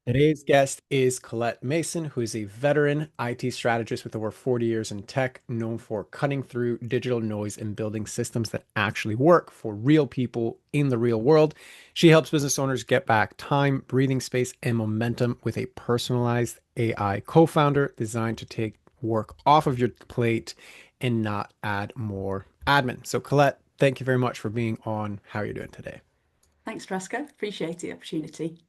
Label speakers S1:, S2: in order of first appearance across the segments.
S1: Today's guest is Colette Mason, who is a veteran IT strategist with over 40 years in tech, known for cutting through digital noise and building systems that actually work for real people in the real world. She helps business owners get back time, breathing space, and momentum with a personalized AI co-founder designed to take work off of your plate and not add more admin. So, Colette, thank you very much for being on. How are you doing today?
S2: Thanks, Raska. Appreciate the opportunity.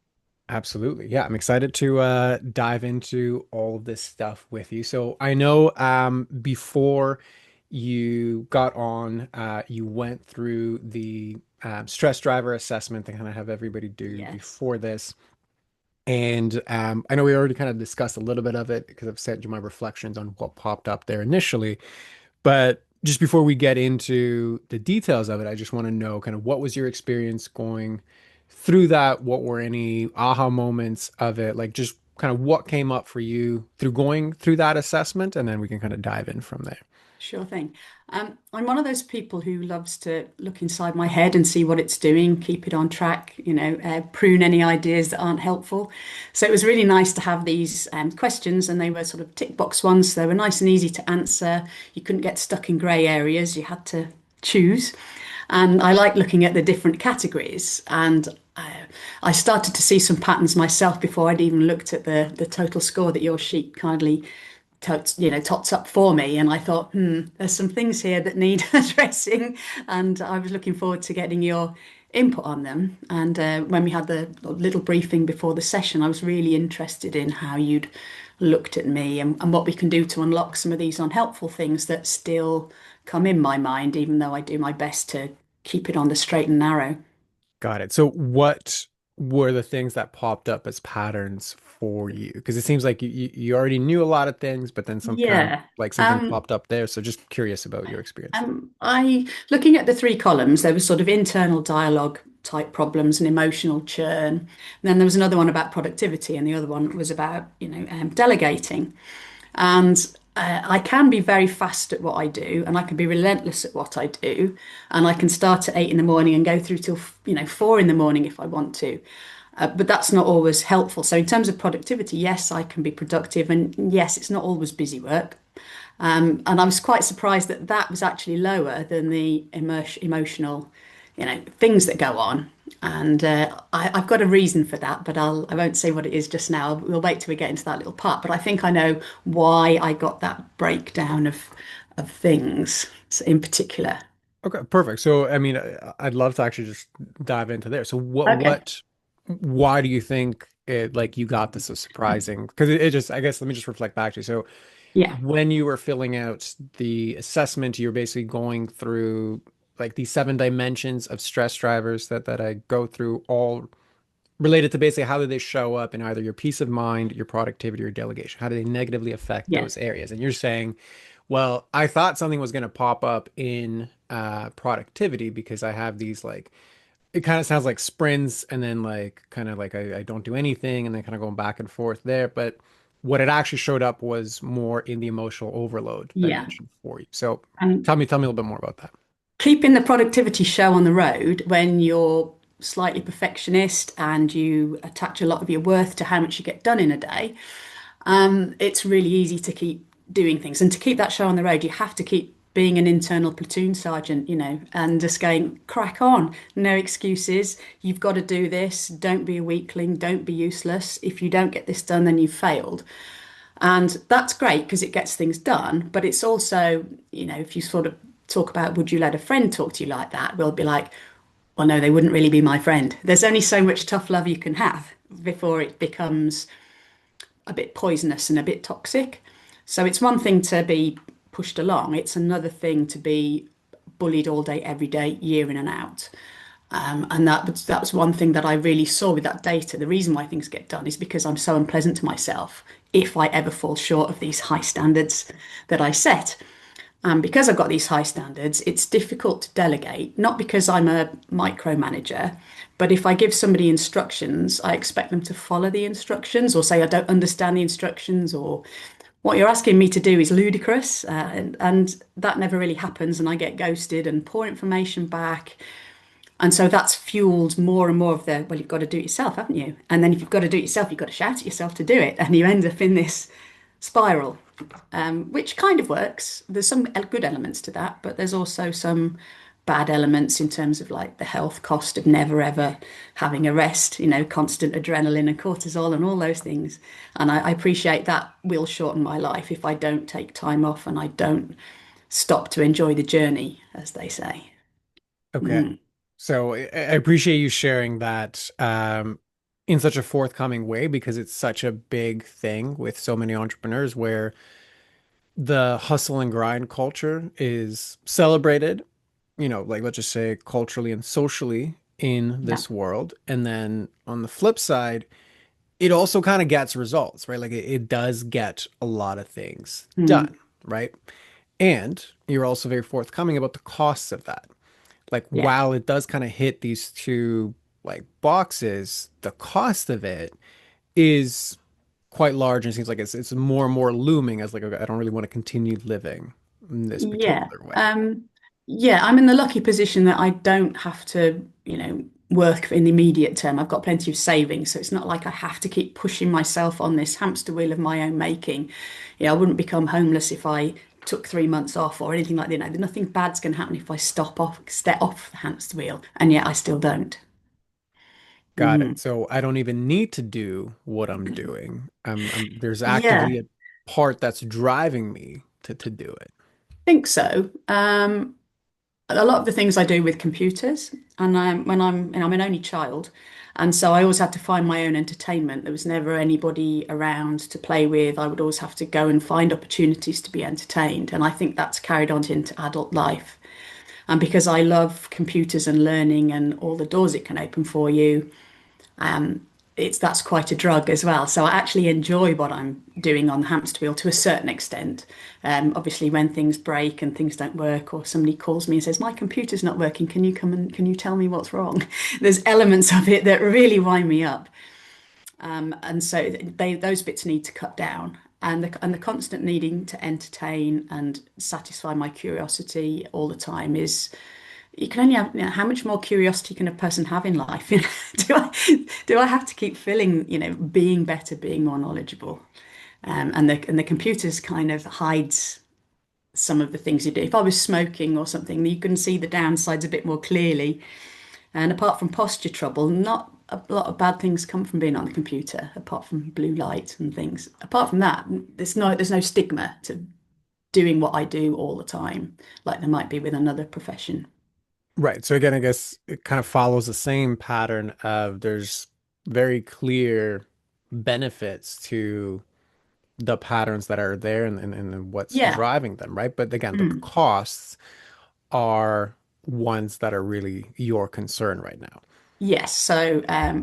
S1: Absolutely. Yeah, I'm excited to dive into all of this stuff with you. So I know before you got on, you went through the stress driver assessment that kind of have everybody do
S2: Yes.
S1: before this. And I know we already kind of discussed a little bit of it because I've sent you my reflections on what popped up there initially. But just before we get into the details of it, I just want to know kind of what was your experience going through that? What were any aha moments of it? Like just kind of what came up for you through going through that assessment, and then we can kind of dive in from there.
S2: Sure thing. I'm one of those people who loves to look inside my head and see what it's doing, keep it on track, prune any ideas that aren't helpful. So it was really nice to have these questions, and they were sort of tick box ones. So they were nice and easy to answer. You couldn't get stuck in grey areas. You had to choose. And I like looking at the different categories. And I started to see some patterns myself before I'd even looked at the total score that your sheet kindly tots up for me. And I thought, there's some things here that need addressing. And I was looking forward to getting your input on them. And when we had the little briefing before the session, I was really interested in how you'd looked at me and what we can do to unlock some of these unhelpful things that still come in my mind, even though I do my best to keep it on the straight and narrow.
S1: Got it. So what were the things that popped up as patterns for you? Because it seems like you already knew a lot of things, but then some kind of
S2: Yeah.
S1: like something popped up there. So just curious about your experience.
S2: I looking at the three columns, there was sort of internal dialogue type problems and emotional churn. And then there was another one about productivity, and the other one was about, delegating. And I can be very fast at what I do, and I can be relentless at what I do, and I can start at 8 in the morning and go through till 4 in the morning if I want to. But that's not always helpful. So in terms of productivity, yes, I can be productive, and yes, it's not always busy work. And I was quite surprised that that was actually lower than the emotional, things that go on. And I've got a reason for that, but I won't say what it is just now. We'll wait till we get into that little part. But I think I know why I got that breakdown of things in particular.
S1: Okay, perfect. So, I mean, I'd love to actually just dive into there. So,
S2: Okay.
S1: why do you think it like you got this so surprising? Because it just, I guess, let me just reflect back to you. So,
S2: Yeah.
S1: when you were filling out the assessment, you're basically going through like these 7 dimensions of stress drivers that I go through, all related to basically how do they show up in either your peace of mind, your productivity, or delegation? How do they negatively affect those
S2: Yes.
S1: areas? And you're saying, well, I thought something was going to pop up in productivity because I have these like, it kind of sounds like sprints and then like kind of like I don't do anything and then kind of going back and forth there. But what it actually showed up was more in the emotional overload
S2: Yeah.
S1: dimension for you. So
S2: And
S1: tell me a little bit more about that.
S2: keeping the productivity show on the road when you're slightly perfectionist and you attach a lot of your worth to how much you get done in a day, it's really easy to keep doing things. And to keep that show on the road, you have to keep being an internal platoon sergeant, and just going, crack on, no excuses. You've got to do this. Don't be a weakling. Don't be useless. If you don't get this done, then you've failed. And that's great because it gets things done. But it's also, if you sort of talk about, would you let a friend talk to you like that? We'll be like, well, no, they wouldn't really be my friend. There's only so much tough love you can have before it becomes a bit poisonous and a bit toxic. So it's one thing to be pushed along, it's another thing to be bullied all day, every day, year in and out. And that was one thing that I really saw with that data. The reason why things get done is because I'm so unpleasant to myself if I ever fall short of these high standards that I set. And because I've got these high standards, it's difficult to delegate, not because I'm a micromanager, but if I give somebody instructions, I expect them to follow the instructions or say I don't understand the instructions or what you're asking me to do is ludicrous. And that never really happens. And I get ghosted and poor information back. And so that's fueled more and more of the, well, you've got to do it yourself, haven't you? And then if you've got to do it yourself, you've got to shout at yourself to do it. And you end up in this spiral, which kind of works. There's some good elements to that, but there's also some bad elements in terms of like the health cost of never ever having a rest, constant adrenaline and cortisol and all those things. And I appreciate that will shorten my life if I don't take time off and I don't stop to enjoy the journey, as they say.
S1: Okay.
S2: Mm,
S1: So I appreciate you sharing that in such a forthcoming way because it's such a big thing with so many entrepreneurs where the hustle and grind culture is celebrated, like let's just say culturally and socially in
S2: yeah.
S1: this world. And then on the flip side, it also kind of gets results, right? Like it does get a lot of things
S2: Mm,
S1: done, right? And you're also very forthcoming about the costs of that. Like
S2: yeah.
S1: while it does kind of hit these two like boxes, the cost of it is quite large and it seems like it's more and more looming as like okay, I don't really want to continue living in this
S2: Yeah.
S1: particular way.
S2: Yeah, I'm in the lucky position that I don't have to, work in the immediate term. I've got plenty of savings, so it's not like I have to keep pushing myself on this hamster wheel of my own making. I wouldn't become homeless if I took 3 months off or anything like that. Nothing bad's going to happen if I step off the hamster wheel, and yet I still don't.
S1: Got
S2: Mm.
S1: it. So I don't even need to do what I'm doing. There's
S2: Yeah,
S1: actively a part that's driving me to do it.
S2: I think so. A lot of the things I do with computers, and I'm an only child, and so I always had to find my own entertainment. There was never anybody around to play with. I would always have to go and find opportunities to be entertained, and I think that's carried on into adult life. And because I love computers and learning and all the doors it can open for you, that's quite a drug as well. So I actually enjoy what I'm doing on the hamster wheel to a certain extent. Obviously, when things break and things don't work, or somebody calls me and says, "My computer's not working. Can you come and can you tell me what's wrong?" There's elements of it that really wind me up, and so those bits need to cut down. And the constant needing to entertain and satisfy my curiosity all the time is you can only have, how much more curiosity can a person have in life? Do I have to keep filling, being better, being more knowledgeable? And the computers kind of hides some of the things you do. If I was smoking or something, you can see the downsides a bit more clearly. And apart from posture trouble, not a lot of bad things come from being on the computer, apart from blue light and things. Apart from that, there's no stigma to doing what I do all the time, like there might be with another profession.
S1: Right. So again, I guess it kind of follows the same pattern of there's very clear benefits to the patterns that are there and what's
S2: Yeah.
S1: driving them, right? But again, the
S2: Mm.
S1: costs are ones that are really your concern right now.
S2: Yes, so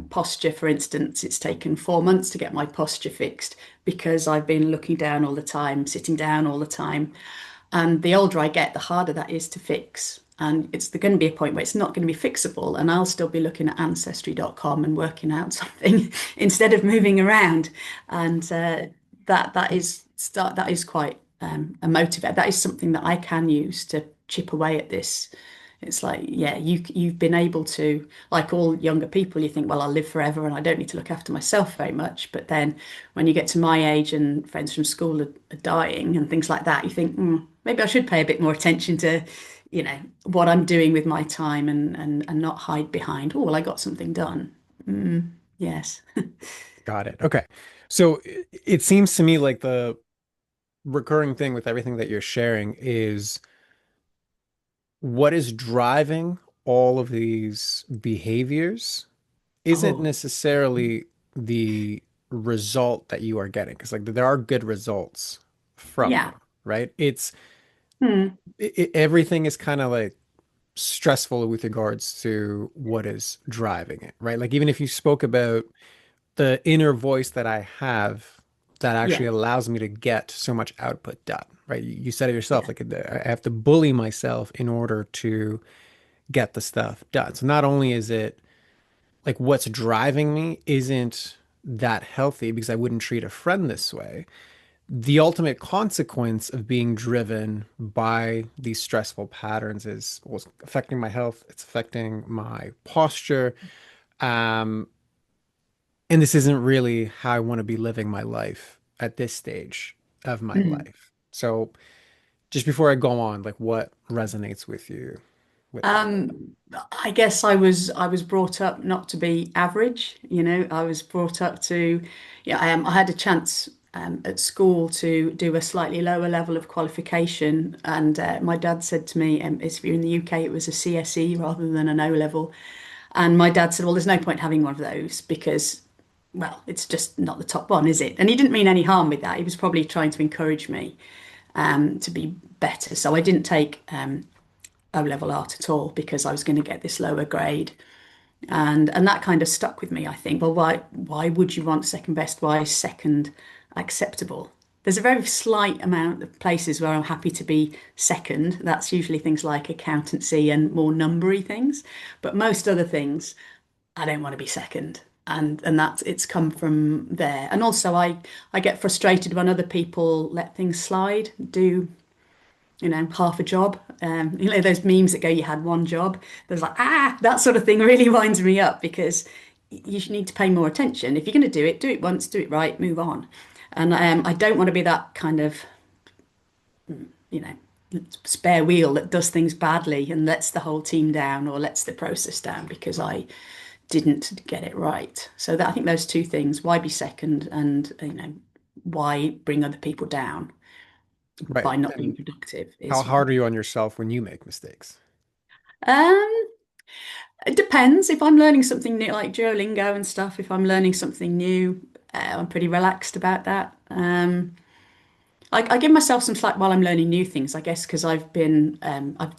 S2: posture, for instance, it's taken 4 months to get my posture fixed because I've been looking down all the time, sitting down all the time. And the older I get, the harder that is to fix. And it's going to be a point where it's not going to be fixable, and I'll still be looking at ancestry.com and working out something instead of moving around. And that is quite a motivator. That is something that I can use to chip away at this. It's like, yeah, you've been able to, like all younger people, you think, well, I'll live forever and I don't need to look after myself very much. But then when you get to my age and friends from school are dying and things like that, you think, maybe I should pay a bit more attention to, what I'm doing with my time and not hide behind, oh, well, I got something done. Yes.
S1: Got it. Okay. So it seems to me like the recurring thing with everything that you're sharing is what is driving all of these behaviors isn't
S2: Oh,
S1: necessarily the result that you are getting. Because like there are good results from
S2: yeah.
S1: them, right? It's
S2: Hmm.
S1: everything is kind of like stressful with regards to what is driving it, right? Like even if you spoke about the inner voice that I have that
S2: Yeah.
S1: actually allows me to get so much output done, right? You said it yourself,
S2: Yeah.
S1: like I have to bully myself in order to get the stuff done. So not only is it like what's driving me isn't that healthy because I wouldn't treat a friend this way. the ultimate consequence of being driven by these stressful patterns is was affecting my health. It's affecting my posture. Um, and this isn't really how I want to be living my life at this stage of my
S2: Mm.
S1: life. So just before I go on, like what resonates with you with that?
S2: Um, I guess I was brought up not to be average, I was brought up to, yeah, I had a chance at school to do a slightly lower level of qualification, and my dad said to me, if you're in the UK, it was a CSE rather than an O level, and my dad said, well, there's no point having one of those because, well, it's just not the top one, is it? And he didn't mean any harm with that. He was probably trying to encourage me to be better. So I didn't take O level art at all because I was going to get this lower grade. And that kind of stuck with me, I think. Well, why would you want second best? Why is second acceptable? There's a very slight amount of places where I'm happy to be second. That's usually things like accountancy and more numbery things. But most other things, I don't want to be second. And that's it's come from there. And also I get frustrated when other people let things slide, do half a job. Those memes that go, you had one job. There's like, that sort of thing really winds me up because you need to pay more attention. If you're going to do it once, do it right, move on. And I don't want to be that kind of, you know, spare wheel that does things badly and lets the whole team down or lets the process down because I didn't get it right. So that I think those two things, why be second and, why bring other people down
S1: Right.
S2: by not being
S1: And
S2: productive
S1: how
S2: is
S1: hard are you on yourself when you make mistakes?
S2: um it depends. If I'm learning something new, like Duolingo and stuff, if I'm learning something new, I'm pretty relaxed about that. I give myself some slack while I'm learning new things, I guess, because I've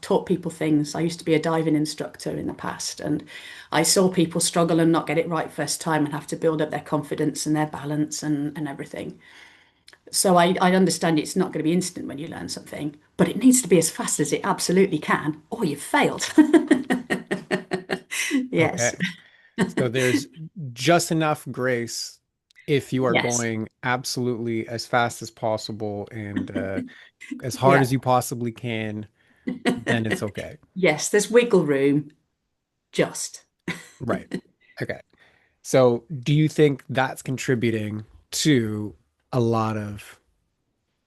S2: taught people things. I used to be a diving instructor in the past, and I saw people struggle and not get it right first time and have to build up their confidence and their balance and everything. So I understand it's not going to be instant when you learn something, but it needs to be as fast as it absolutely can, or you've failed. Yes.
S1: Okay. So there's just enough grace if you are
S2: Yes.
S1: going absolutely as fast as possible and as hard
S2: Yeah.
S1: as you possibly can, then it's okay.
S2: Yes, there's wiggle room, just.
S1: Right. Okay. So do you think that's contributing to a lot of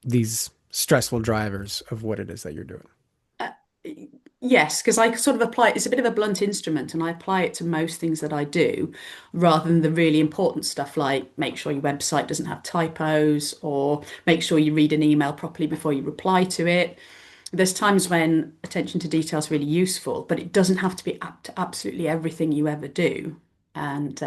S1: these stressful drivers of what it is that you're doing?
S2: Uh, yes, because I sort of apply it's a bit of a blunt instrument and I apply it to most things that I do rather than the really important stuff like make sure your website doesn't have typos or make sure you read an email properly before you reply to it. There's times when attention to detail is really useful, but it doesn't have to be up to absolutely everything you ever do. And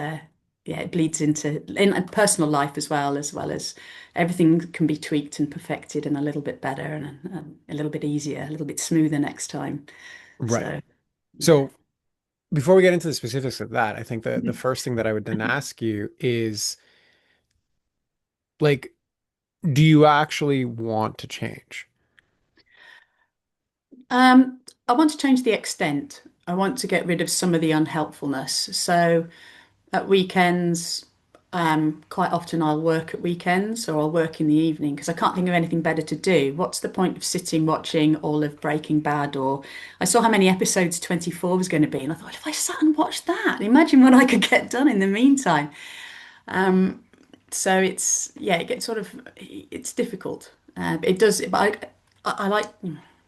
S2: yeah, it bleeds into in a personal life as well as everything can be tweaked and perfected and a little bit better and a little bit easier, a little bit smoother next time.
S1: Right.
S2: So yeah.
S1: So before we get into the specifics of that, I think the first thing that I would then ask you is like, do you actually want to change?
S2: I want to change the extent. I want to get rid of some of the unhelpfulness. So at weekends, quite often I'll work at weekends or I'll work in the evening because I can't think of anything better to do. What's the point of sitting watching all of Breaking Bad? Or I saw how many episodes 24 was going to be, and I thought, if I sat and watched that, imagine what I could get done in the meantime. So it's yeah, it gets sort of it's difficult. It does, but I like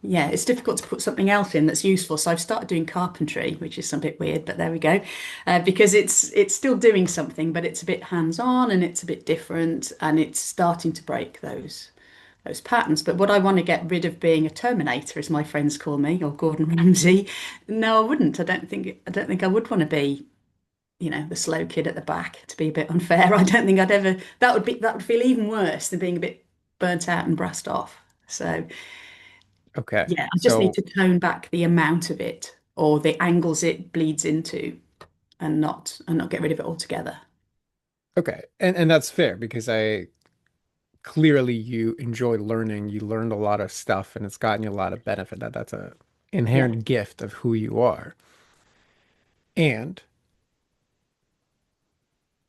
S2: yeah, it's difficult to put something else in that's useful. So I've started doing carpentry, which is a bit weird, but there we go, because it's still doing something, but it's a bit hands-on and it's a bit different, and it's starting to break those patterns. But would I want to get rid of being a Terminator, as my friends call me, or Gordon Ramsay? No, I wouldn't. I don't think I would want to be the slow kid at the back, to be a bit unfair. I don't think I'd ever, that would feel even worse than being a bit burnt out and brassed off. So
S1: Okay.
S2: yeah, I just need
S1: So,
S2: to tone back the amount of it or the angles it bleeds into and not get rid of it altogether.
S1: okay. And that's fair because I clearly you enjoy learning. You learned a lot of stuff and it's gotten you a lot of benefit. That's a
S2: Yeah.
S1: inherent gift of who you are. And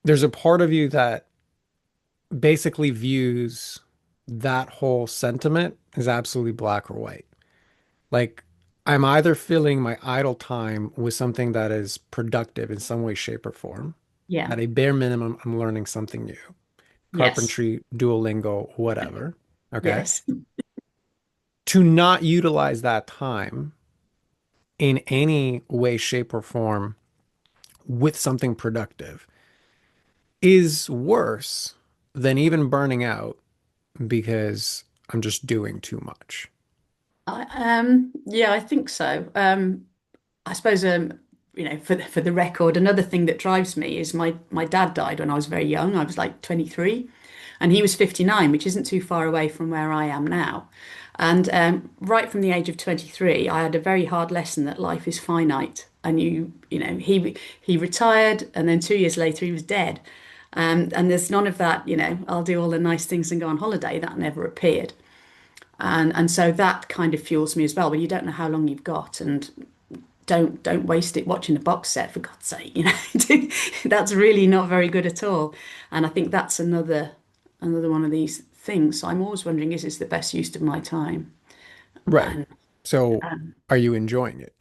S1: there's a part of you that basically views that whole sentiment is absolutely black or white. Like, I'm either filling my idle time with something that is productive in some way, shape, or form.
S2: Yeah.
S1: At a bare minimum, I'm learning something new.
S2: Yes.
S1: Carpentry, Duolingo, whatever. Okay.
S2: Yes.
S1: To not utilize that time in any way, shape, or form with something productive is worse than even burning out because I'm just doing too much.
S2: Yeah, I think so. I suppose, for the record, another thing that drives me is my dad died when I was very young. I was like 23, and he was 59, which isn't too far away from where I am now. And right from the age of 23, I had a very hard lesson that life is finite. And he retired, and then 2 years later, he was dead. And there's none of that, I'll do all the nice things and go on holiday. That never appeared. And so that kind of fuels me as well. But you don't know how long you've got, and don't waste it watching a box set, for God's sake. That's really not very good at all. And I think that's another one of these things. So I'm always wondering, is this the best use of my time?
S1: Right.
S2: And
S1: So, are you enjoying it?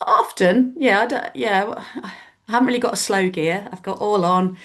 S2: often, yeah, yeah. I haven't really got a slow gear. I've got all on.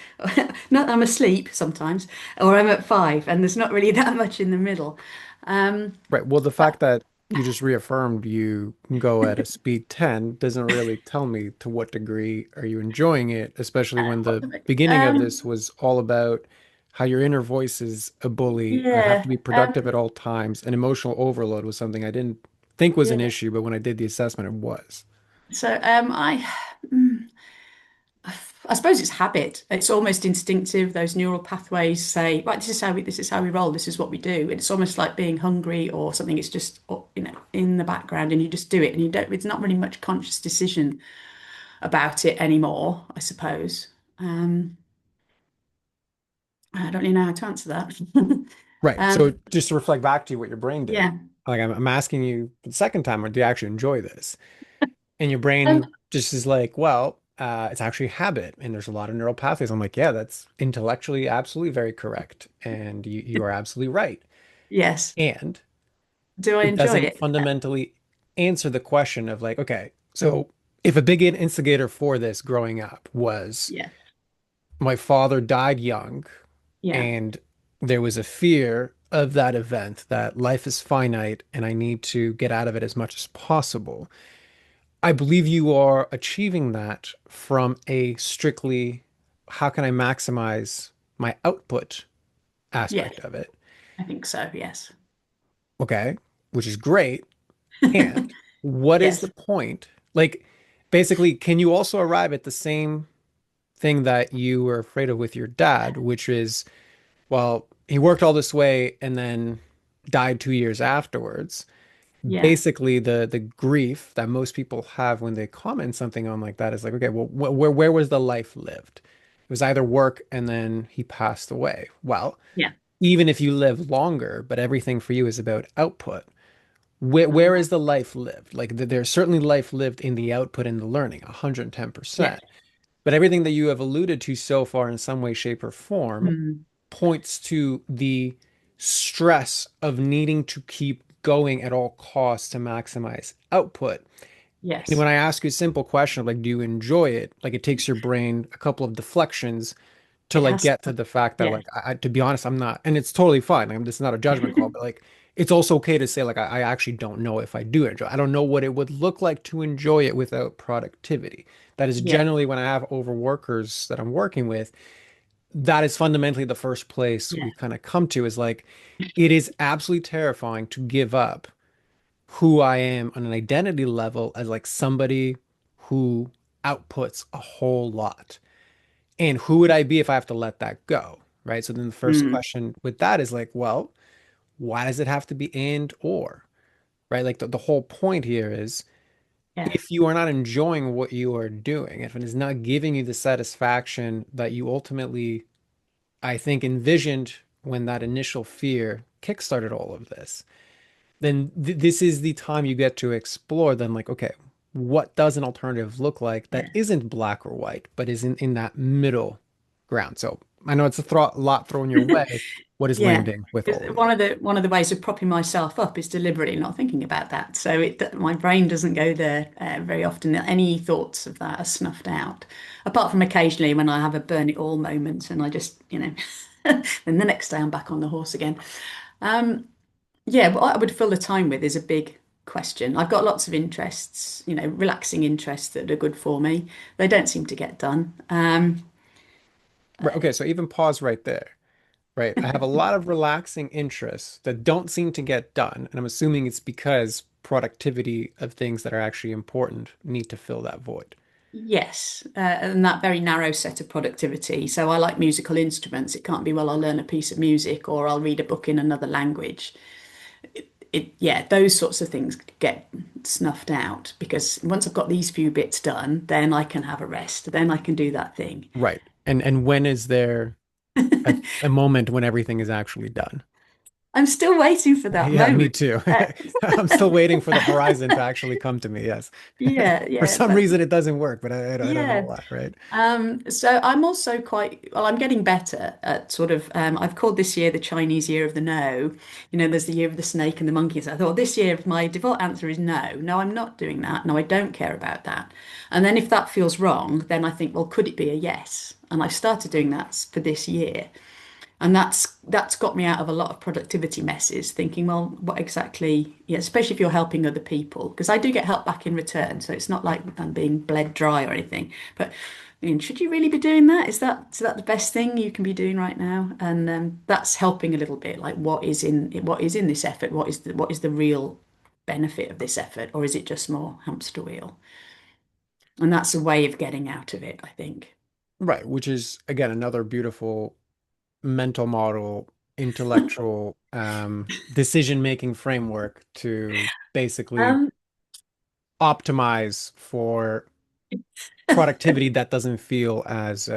S2: No, I'm asleep sometimes, or I'm at five, and there's not really that much in the middle. Um,
S1: Right. Well, the
S2: but
S1: fact that you just reaffirmed you can go at a speed 10 doesn't really tell me to what degree are you enjoying it, especially when the beginning of this
S2: um,
S1: was all about how your inner voice is a bully. I have
S2: yeah,
S1: to be productive at all times, and emotional overload was something I didn't think was an
S2: yeah.
S1: issue, but when I did the assessment, it was.
S2: So mm, I suppose it's habit. It's almost instinctive. Those neural pathways say, right, this is how we roll. This is what we do. It's almost like being hungry or something. It's just, in the background, and you just do it, and you don't. It's not really much conscious decision about it anymore, I suppose. Um, I don't really know how to answer that.
S1: Right. So
S2: Um,
S1: just to reflect back to you what your brain did,
S2: yeah.
S1: like I'm asking you for the second time, or do you actually enjoy this? And your
S2: Um,
S1: brain just is like, well, it's actually habit, and there's a lot of neural pathways. I'm like, yeah, that's intellectually absolutely very correct, and you are absolutely right.
S2: yes.
S1: And
S2: Do I
S1: it
S2: enjoy
S1: doesn't
S2: it?
S1: fundamentally answer the question of like, okay, so if a big instigator for this growing up was
S2: Yeah.
S1: my father died young,
S2: Yeah.
S1: and there was a fear of that event that life is finite and I need to get out of it as much as possible. I believe you are achieving that from a strictly how can I maximize my output
S2: Yes.
S1: aspect of it.
S2: I think so. Yes.
S1: Okay, which is great. And what is the
S2: Yes.
S1: point? Like, basically, can you also arrive at the same thing that you were afraid of with your dad, which is, well, he worked all this way and then died 2 years afterwards.
S2: Yeah.
S1: Basically the grief that most people have when they comment something on like that is like, okay, well, where was the life lived? It was either work and then he passed away. Well,
S2: Yeah.
S1: even if you live longer, but everything for you is about output, where is the life lived? Like there's certainly life lived in the output and the learning,
S2: Yes.
S1: 110%. But everything that you have alluded to so far in some way, shape, or form
S2: Mm.
S1: points to the stress of needing to keep going at all costs to maximize output. And
S2: Yes.
S1: when I ask you a simple question of like, do you enjoy it? Like it takes your brain a couple of deflections to
S2: It
S1: like
S2: has.
S1: get to the fact that
S2: Yeah.
S1: like to be honest, I'm not, and it's totally fine. Like, this is not a judgment call, but like it's also okay to say like I actually don't know if I do enjoy. I don't know what it would look like to enjoy it without productivity. That is
S2: Yeah.
S1: generally when I have overworkers that I'm working with, that is fundamentally the first place
S2: Yeah.
S1: we kind of come to is like it is absolutely terrifying to give up who I am on an identity level as like somebody who outputs a whole lot. And who would I be if I have to let that go? Right. So then the first
S2: Mm.
S1: question with that is like, well, why does it have to be and or? Right. Like the whole point here is
S2: Yeah.
S1: if you are not enjoying what you are doing, if it is not giving you the satisfaction that you ultimately, I think, envisioned when that initial fear kickstarted all of this, then this is the time you get to explore then like, okay, what does an alternative look like that
S2: Yeah.
S1: isn't black or white, but is in that middle ground? So I know it's a lot thrown your way. What is
S2: Yeah.
S1: landing with
S2: 'Cause
S1: all of that?
S2: one of the ways of propping myself up is deliberately not thinking about that. So my brain doesn't go there very often. Any thoughts of that are snuffed out. Apart from occasionally when I have a burn it all moment and I just, then the next day I'm back on the horse again. Um, yeah, what I would fill the time with is a big question. I've got lots of interests, relaxing interests that are good for me. They don't seem to get done.
S1: Right. Okay. So even pause right there. Right. I have a lot of relaxing interests that don't seem to get done. And I'm assuming it's because productivity of things that are actually important need to fill that void.
S2: Yes, and that very narrow set of productivity. So I like musical instruments. It can't be, well, I'll learn a piece of music or I'll read a book in another language. Yeah, those sorts of things get snuffed out because once I've got these few bits done, then I can have a rest. Then I can do that thing.
S1: Right. And when is there a moment when everything is actually done?
S2: I'm still waiting for that
S1: Yeah, me
S2: moment.
S1: too.
S2: Uh,
S1: I'm still waiting for the horizon to actually come to me. Yes.
S2: yeah,
S1: For
S2: yeah,
S1: some
S2: but
S1: reason, it doesn't work, but I don't know
S2: yeah.
S1: why, right?
S2: So I'm also quite, well, I'm getting better at sort of, I've called this year the Chinese year of the no. There's the year of the snake and the monkeys. I thought this year my default answer is no. No, I'm not doing that. No, I don't care about that. And then if that feels wrong, then I think, well, could it be a yes? And I've started doing that for this year. And that's got me out of a lot of productivity messes, thinking, well, what exactly, yeah, especially if you're helping other people, because I do get help back in return. So it's not like I'm being bled dry or anything. But should you really be doing that? Is that the best thing you can be doing right now? And that's helping a little bit. Like what is in this effort? What is the real benefit of this effort, or is it just more hamster wheel? And that's a way of getting out of it, I think.
S1: Right, which is again another beautiful mental model, intellectual decision-making framework to basically
S2: Um,
S1: optimize for productivity that doesn't feel as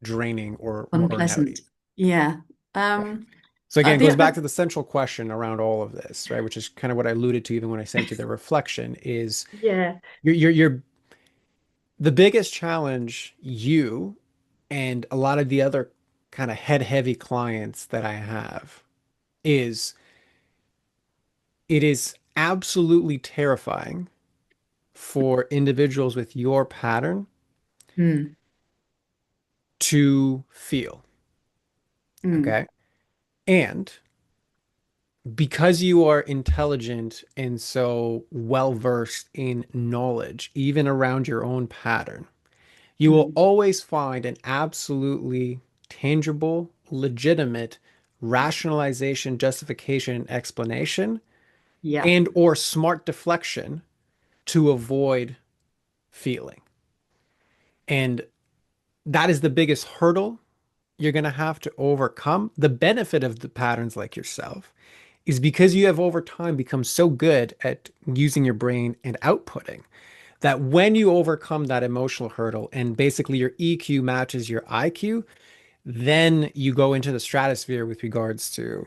S1: draining or
S2: Unpleasant.
S1: burnouty.
S2: Yeah.
S1: Right.
S2: Um,
S1: So again, it
S2: the
S1: goes back
S2: other,
S1: to the central question around all of this, right? Which is kind of what I alluded to even when I sent you the reflection is
S2: yeah.
S1: you're the biggest challenge you and a lot of the other kind of head heavy clients that I have is it is absolutely terrifying for individuals with your pattern
S2: Mm,
S1: to feel,
S2: mm,
S1: okay? And because you are intelligent and so well versed in knowledge, even around your own pattern, you will
S2: mm.
S1: always find an absolutely tangible, legitimate rationalization, justification, and explanation,
S2: Yeah.
S1: and or smart deflection to avoid feeling. And that is the biggest hurdle you're going to have to overcome. The benefit of the patterns like yourself is because you have over time become so good at using your brain and outputting that when you overcome that emotional hurdle and basically your EQ matches your IQ, then you go into the stratosphere with regards to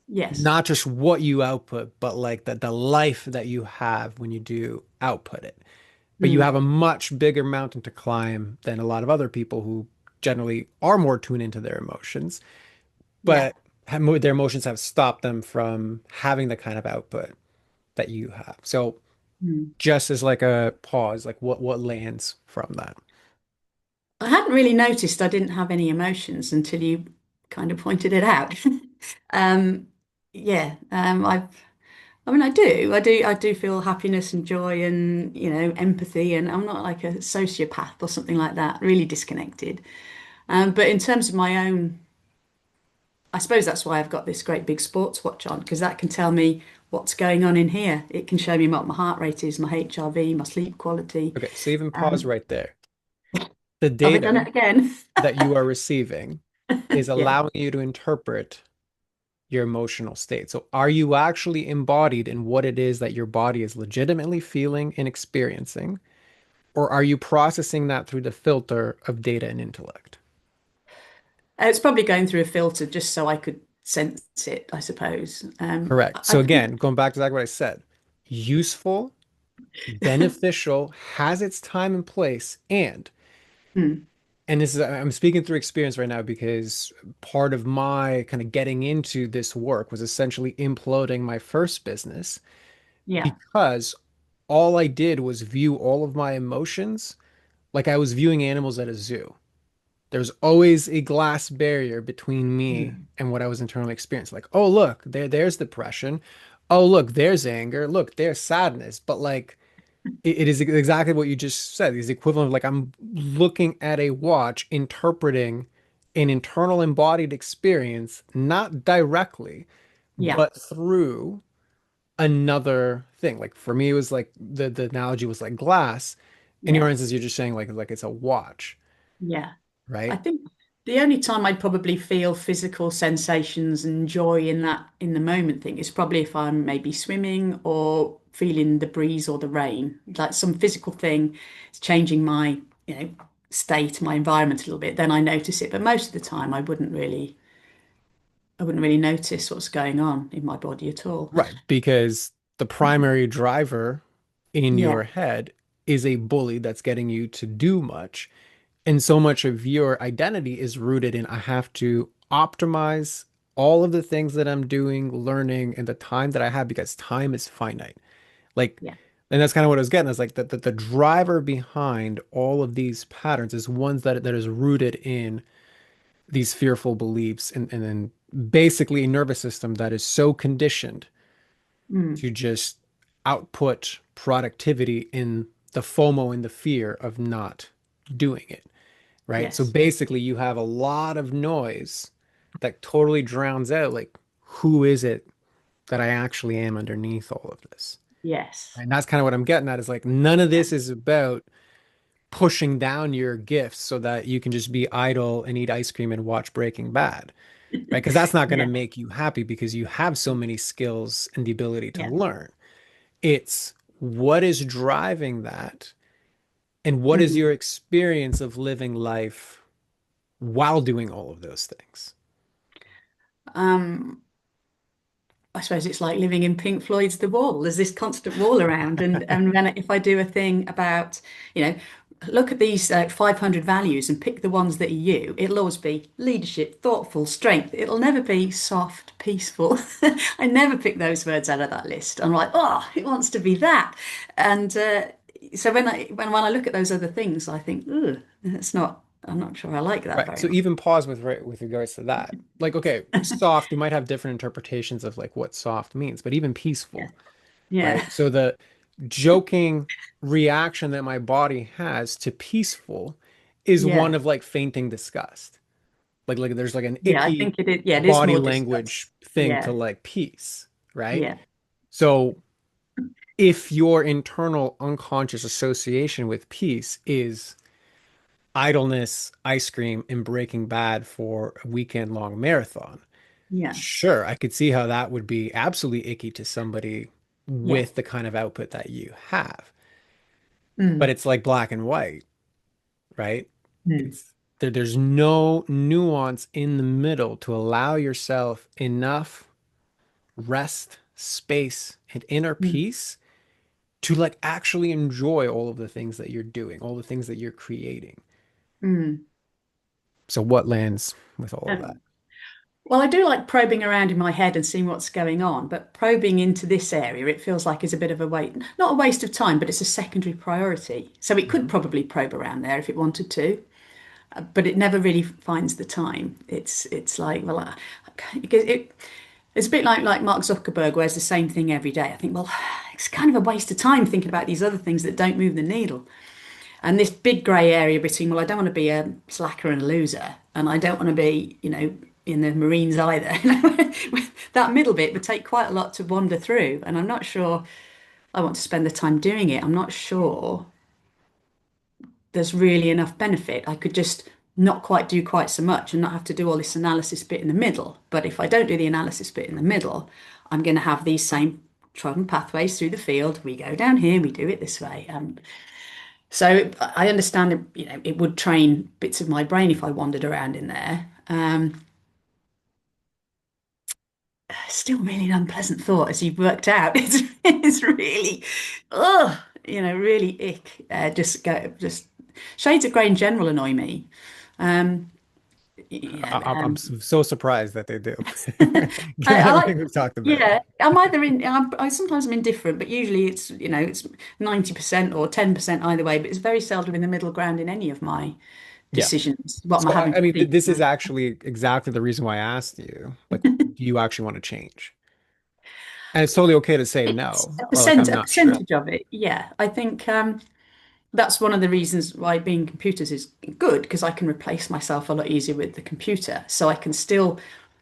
S2: Yes.
S1: not just what you output, but like the life that you have when you do output it. But you
S2: Mm,
S1: have a much bigger mountain to climb than a lot of other people who generally are more tuned into their emotions,
S2: yeah.
S1: but their emotions have stopped them from having the kind of output that you have. So
S2: Mm.
S1: just as like a pause, like what lands from that?
S2: I hadn't really noticed I didn't have any emotions until you kind of pointed it out. Um, yeah. I mean, I do feel happiness and joy and, empathy, and I'm not like a sociopath or something like that, really disconnected. But in terms of my own, I suppose that's why I've got this great big sports watch on, because that can tell me what's going on in here. It can show me what my heart rate is, my HRV, my sleep quality.
S1: Okay, so even pause
S2: Um,
S1: right there. The
S2: have I done
S1: data
S2: it again?
S1: that you are receiving is
S2: Yeah.
S1: allowing you to interpret your emotional state. So are you actually embodied in what it is that your body is legitimately feeling and experiencing? Or are you processing that through the filter of data and intellect?
S2: It's probably going through a filter just so I could sense it, I suppose.
S1: Correct.
S2: I
S1: So
S2: think,
S1: again, going back to exactly what I said, useful, beneficial, has its time and place, and
S2: hmm,
S1: and this is, I'm speaking through experience right now because part of my kind of getting into this work was essentially imploding my first business
S2: Yeah.
S1: because all I did was view all of my emotions like I was viewing animals at a zoo. There's always a glass barrier between me
S2: Mm.
S1: and what I was internally experiencing. Like, oh, look, there's depression. Oh, look, there's anger. Look, there's sadness. But like, it is exactly what you just said. It's the equivalent of like I'm looking at a watch, interpreting an internal embodied experience, not directly,
S2: Yeah.
S1: but through another thing. Like for me, it was like the analogy was like glass. In your
S2: Yeah.
S1: instance, you're just saying like it's a watch,
S2: Yeah. I
S1: right?
S2: think the only time I'd probably feel physical sensations and joy in that in the moment thing is probably if I'm maybe swimming or feeling the breeze or the rain, like some physical thing is changing my, you know, state, my environment a little bit, then I notice it. But most of the time I wouldn't really notice what's going on in my body at all.
S1: Right, because the primary driver in
S2: Yeah.
S1: your head is a bully that's getting you to do much. And so much of your identity is rooted in I have to optimize all of the things that I'm doing, learning, and the time that I have because time is finite. Like,
S2: Yeah.
S1: and that's kind of what I was getting is like the driver behind all of these patterns is ones that is rooted in these fearful beliefs and then basically a nervous system that is so conditioned
S2: Mm.
S1: to just output productivity in the FOMO and the fear of not doing it, right? So
S2: Yes.
S1: basically, you have a lot of noise that totally drowns out like who is it that I actually am underneath all of this?
S2: Yes.
S1: And that's kind of what I'm getting at is like none of
S2: Yeah.
S1: this is about pushing down your gifts so that you can just be idle and eat ice cream and watch Breaking Bad, right? Because that's not going to
S2: Yeah.
S1: make you happy because you have so many skills and the ability to
S2: Yeah.
S1: learn. It's what is driving that and what is
S2: Mm.
S1: your experience of living life while doing all of those things?
S2: Um, I suppose it's like living in Pink Floyd's The Wall. There's this constant wall around, and then if I do a thing about, you know, look at these 500 values and pick the ones that are you, it'll always be leadership, thoughtful, strength. It'll never be soft, peaceful. I never pick those words out of that list. I'm like, oh, it wants to be that, and so when I look at those other things, I think, ugh, that's not. I'm not sure I like that
S1: Right.
S2: very
S1: So
S2: much.
S1: even pause with right with regards to that. Like, okay, soft, we might have different interpretations of like what soft means, but even
S2: Yeah.
S1: peaceful,
S2: Yeah.
S1: right? So the joking reaction that my body has to peaceful is one
S2: Yeah.
S1: of like fainting disgust. Like there's like an
S2: Yeah. I
S1: icky
S2: think it is. Yeah, it is
S1: body
S2: more discussed.
S1: language thing to
S2: Yeah.
S1: like peace, right?
S2: Yeah.
S1: So if your internal unconscious association with peace is idleness, ice cream, and Breaking Bad for a weekend long marathon,
S2: Yeah.
S1: sure, I could see how that would be absolutely icky to somebody
S2: Yeah.
S1: with the kind of output that you have. But
S2: Mm.
S1: it's like black and white, right?
S2: Mm.
S1: It's there's no nuance in the middle to allow yourself enough rest, space, and inner
S2: Mm.
S1: peace to like actually enjoy all of the things that you're doing, all the things that you're creating.
S2: Mm.
S1: So what lands with all of that?
S2: Um, well, I do like probing around in my head and seeing what's going on, but probing into this area, it feels like is a bit of a wait, not a waste of time, but it's a secondary priority. So it could
S1: Mhm.
S2: probably probe around there if it wanted to, but it never really finds the time. It's like, well, because it's a bit like Mark Zuckerberg wears the same thing every day. I think, well, it's kind of a waste of time thinking about these other things that don't move the needle. And this big grey area between, well, I don't want to be a slacker and a loser, and I don't want to be, you know, in the Marines either. That middle bit would take quite a lot to wander through, and I'm not sure I want to spend the time doing it. I'm not sure there's really enough benefit. I could just not quite do quite so much and not have to do all this analysis bit in the middle. But if I don't do the analysis bit in the middle, I'm going to have these same trodden pathways through the field. We go down here, we do it this way. So I understand that, you know, it would train bits of my brain if I wandered around in there. Still really an unpleasant thought, as you've worked out. It's really, you know, really ick. Just shades of grey in general annoy me. You know,
S1: I'm so surprised that they do, given
S2: I like,
S1: everything we've talked about.
S2: yeah, I'm either in, I sometimes I'm indifferent, but usually it's, it's 90% or 10% either way, but it's very seldom in the middle ground in any of my
S1: Yeah.
S2: decisions. What am I
S1: So
S2: having
S1: I
S2: to
S1: mean,
S2: think?
S1: this is actually exactly the reason why I asked you. Like, do you actually want to change? And it's totally okay to say
S2: It's
S1: no, or like I'm
S2: a
S1: not sure.
S2: percentage of it. Yeah, I think that's one of the reasons why being computers is good because I can replace myself a lot easier with the computer. So I can still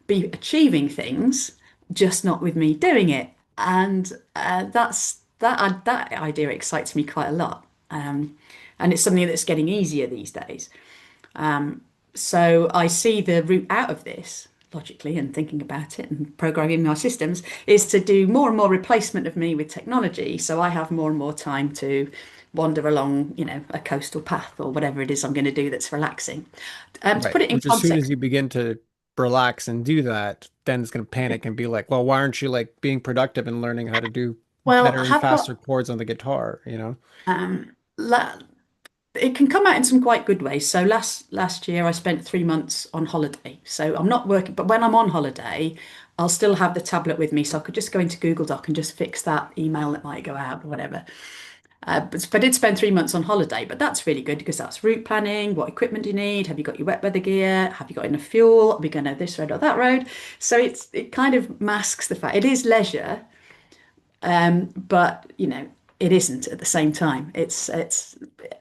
S2: be achieving things, just not with me doing it. And that idea excites me quite a lot. And it's something that's getting easier these days. So I see the route out of this logically and thinking about it and programming my systems is to do more and more replacement of me with technology. So I have more and more time to wander along, a coastal path or whatever it is I'm going to do that's relaxing. To
S1: Right.
S2: put it in
S1: Which as soon as
S2: context,
S1: you begin to relax and do that, then it's going to panic and be like, well, why aren't you like being productive and learning how to do
S2: well,
S1: better
S2: I
S1: and
S2: have
S1: faster
S2: got
S1: chords on the guitar,
S2: um, la it can come out in some quite good ways. So last year I spent 3 months on holiday. So I'm not working, but when I'm on holiday, I'll still have the tablet with me. So I could just go into Google Doc and just fix that email that might go out or whatever. But I did spend 3 months on holiday, but that's really good because that's route planning. What equipment do you need? Have you got your wet weather gear? Have you got enough fuel? Are we going to this road or that road? So it kind of masks the fact it is leisure, but it isn't at the same time. It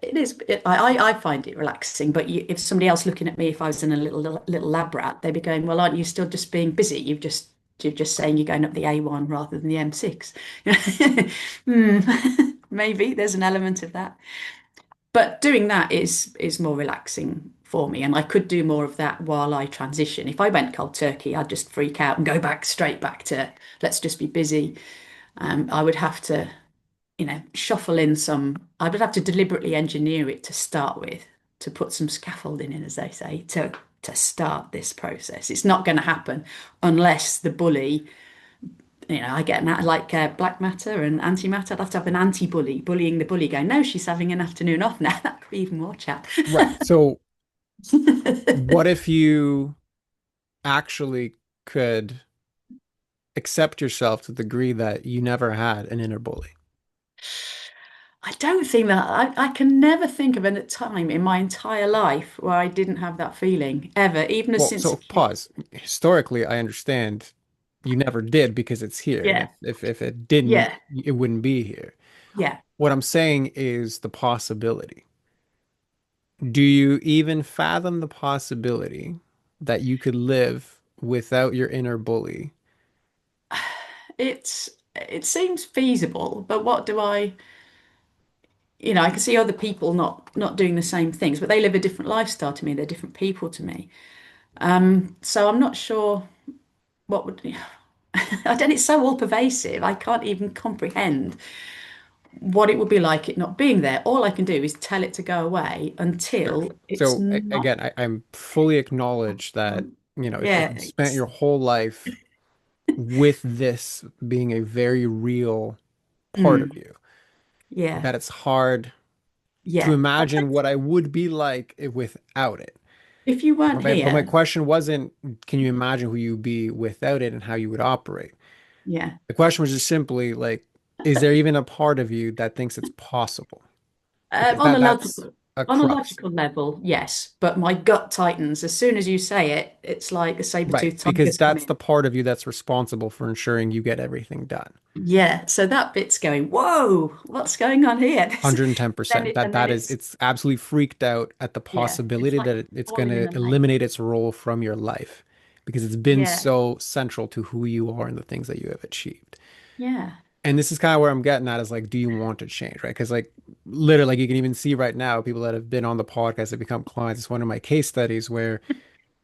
S2: is. I find it relaxing. But if somebody else looking at me, if I was in a little lab rat, they'd be going, "Well, aren't you still just being busy? You're just saying you're going up the A1 rather than the M6." Hmm. Maybe there's an element of that. But doing that is more relaxing for me, and I could do more of that while I transition. If I went cold turkey, I'd just freak out and go back straight back to let's just be busy. I would have to, shuffle in some. I would have to deliberately engineer it to start with, to put some scaffolding in, as they say, to start this process. It's not going to happen unless the bully, I get like black matter and antimatter. I'd have to have an anti-bully bullying the bully, going, no, she's having an afternoon off now. That could be even more chat.
S1: Right. So what if you actually could accept yourself to the degree that you never had an inner bully?
S2: I don't think that I can never think of a time in my entire life where I didn't have that feeling ever, even as
S1: Well,
S2: since a
S1: so
S2: kid.
S1: pause. Historically, I understand you never did because it's here. And
S2: Yeah,
S1: if it didn't,
S2: yeah,
S1: it wouldn't be here.
S2: yeah.
S1: What I'm saying is the possibility. Do you even fathom the possibility that you could live without your inner bully?
S2: It seems feasible, but what do I can see other people not doing the same things, but they live a different lifestyle to me. They're different people to me. So I'm not sure what would I don't it's so all pervasive. I can't even comprehend what it would be like it not being there. All I can do is tell it to go away
S1: Sure.
S2: until it's
S1: So
S2: not.
S1: again, I'm fully acknowledge that, if
S2: Yeah,
S1: you spent your whole life with this being a very real part of
S2: mm,
S1: you,
S2: yeah,
S1: that it's hard to
S2: yeah.
S1: imagine what I would be like without it.
S2: If you
S1: But
S2: weren't
S1: my
S2: here,
S1: question wasn't, can you imagine who you'd be without it and how you would operate?
S2: yeah.
S1: The question was just simply like, is there even a part of you that thinks it's possible? Because
S2: On
S1: that's a
S2: a
S1: crux,
S2: logical level, yes. But my gut tightens as soon as you say it. It's like a
S1: right?
S2: saber-toothed
S1: Because
S2: tiger's
S1: that's the
S2: coming.
S1: part of you that's responsible for ensuring you get everything done.
S2: Yeah. So that bit's going, whoa, what's going on here? Then
S1: 110%.
S2: it,
S1: That
S2: and then
S1: that is
S2: it's
S1: it's absolutely freaked out at the
S2: yeah, it's
S1: possibility
S2: like
S1: that it's going
S2: falling in
S1: to
S2: the lake.
S1: eliminate its role from your life because it's been
S2: Yeah,
S1: so central to who you are and the things that you have achieved.
S2: yeah.
S1: And this is kind of where I'm getting at is like, do you want to change, right? Because like literally, like you can even see right now, people that have been on the podcast that become clients. It's one of my case studies where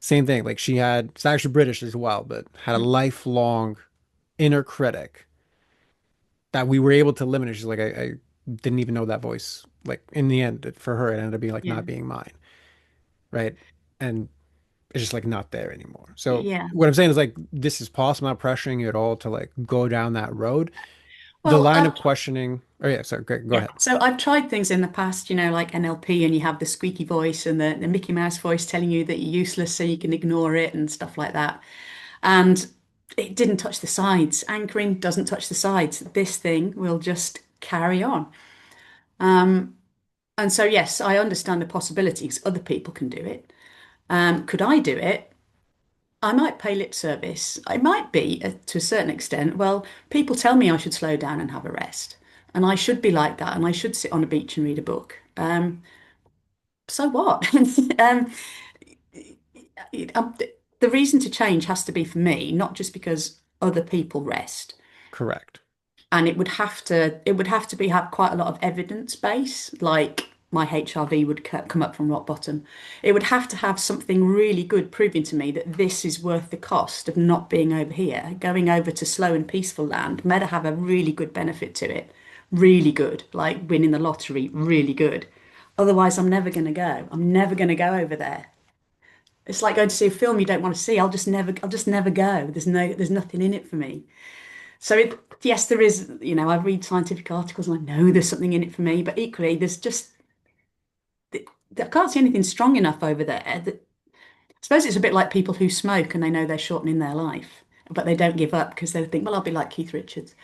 S1: same thing, like she had, it's actually British as well, but had a lifelong inner critic that we were able to eliminate. She's like, I didn't even know that voice. Like in the end, for her, it ended up being like not
S2: Yeah.
S1: being mine, right? And it's just like not there anymore. So
S2: Yeah.
S1: what I'm saying is like this is possible. I'm not pressuring you at all to like go down that road. The
S2: Well,
S1: line of questioning. Oh yeah, sorry, go
S2: yeah.
S1: ahead.
S2: So I've tried things in the past, like NLP, and you have the squeaky voice and the Mickey Mouse voice telling you that you're useless so you can ignore it and stuff like that. And it didn't touch the sides. Anchoring doesn't touch the sides. This thing will just carry on. And so, yes, I understand the possibilities. Other people can do it. Could I do it? I might pay lip service. I might be to a certain extent. Well, people tell me I should slow down and have a rest. And I should be like that. And I should sit on a beach and read a book. So what? um, the reason to change has to be for me, not just because other people rest.
S1: Correct.
S2: And it would have to be have quite a lot of evidence base, like my HRV would come up from rock bottom. It would have to have something really good proving to me that this is worth the cost of not being over here. Going over to slow and peaceful land better have a really good benefit to it, really good, like winning the lottery, really good. Otherwise, I'm never going to go. I'm never going to go over there. It's like going to see a film you don't want to see. I'll just never go. There's nothing in it for me. So yes, there is, I read scientific articles and I know there's something in it for me, but equally there's just I can't see anything strong enough over there. I suppose it's a bit like people who smoke and they know they're shortening their life, but they don't give up because they think, well, I'll be like Keith Richards.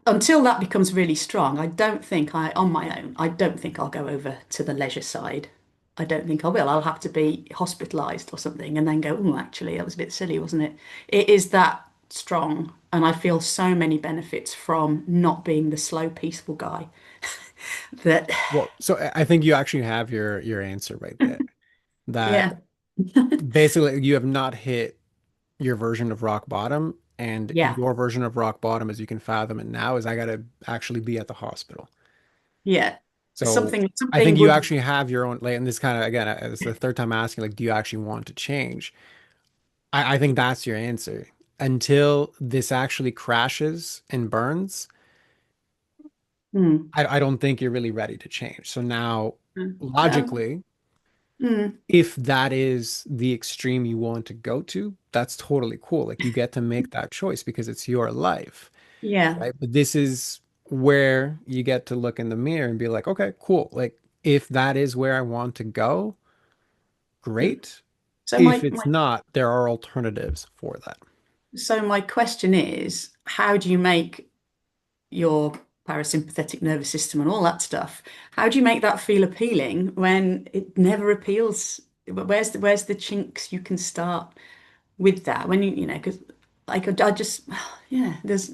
S2: Until that becomes really strong, on my own, I don't think I'll go over to the leisure side. I don't think I will. I'll have to be hospitalized or something and then go, oh, actually, that was a bit silly, wasn't it? It is that strong. And I feel so many benefits from not being the slow, peaceful guy that,
S1: Well, so I think you actually have your answer right there. That
S2: yeah,
S1: basically you have not hit your version of rock bottom, and
S2: yeah,
S1: your version of rock bottom, as you can fathom it now, is I gotta actually be at the hospital.
S2: yeah.
S1: So I
S2: Something
S1: think you
S2: would,
S1: actually have your own, like, and this kind of, again, it's the third time asking, like, do you actually want to change? I think that's your answer. Until this actually crashes and burns,
S2: mm,
S1: I don't think you're really ready to change. So now,
S2: um,
S1: logically,
S2: mm,
S1: if that is the extreme you want to go to, that's totally cool. Like, you get to make that choice because it's your life,
S2: yeah.
S1: right? But this is where you get to look in the mirror and be like, okay, cool. Like, if that is where I want to go, great.
S2: So
S1: If
S2: my,
S1: it's
S2: my
S1: not, there are alternatives for that.
S2: so my question is, how do you make your parasympathetic nervous system and all that stuff? How do you make that feel appealing when it never appeals? Where's the chinks you can start with that when because I just yeah, there's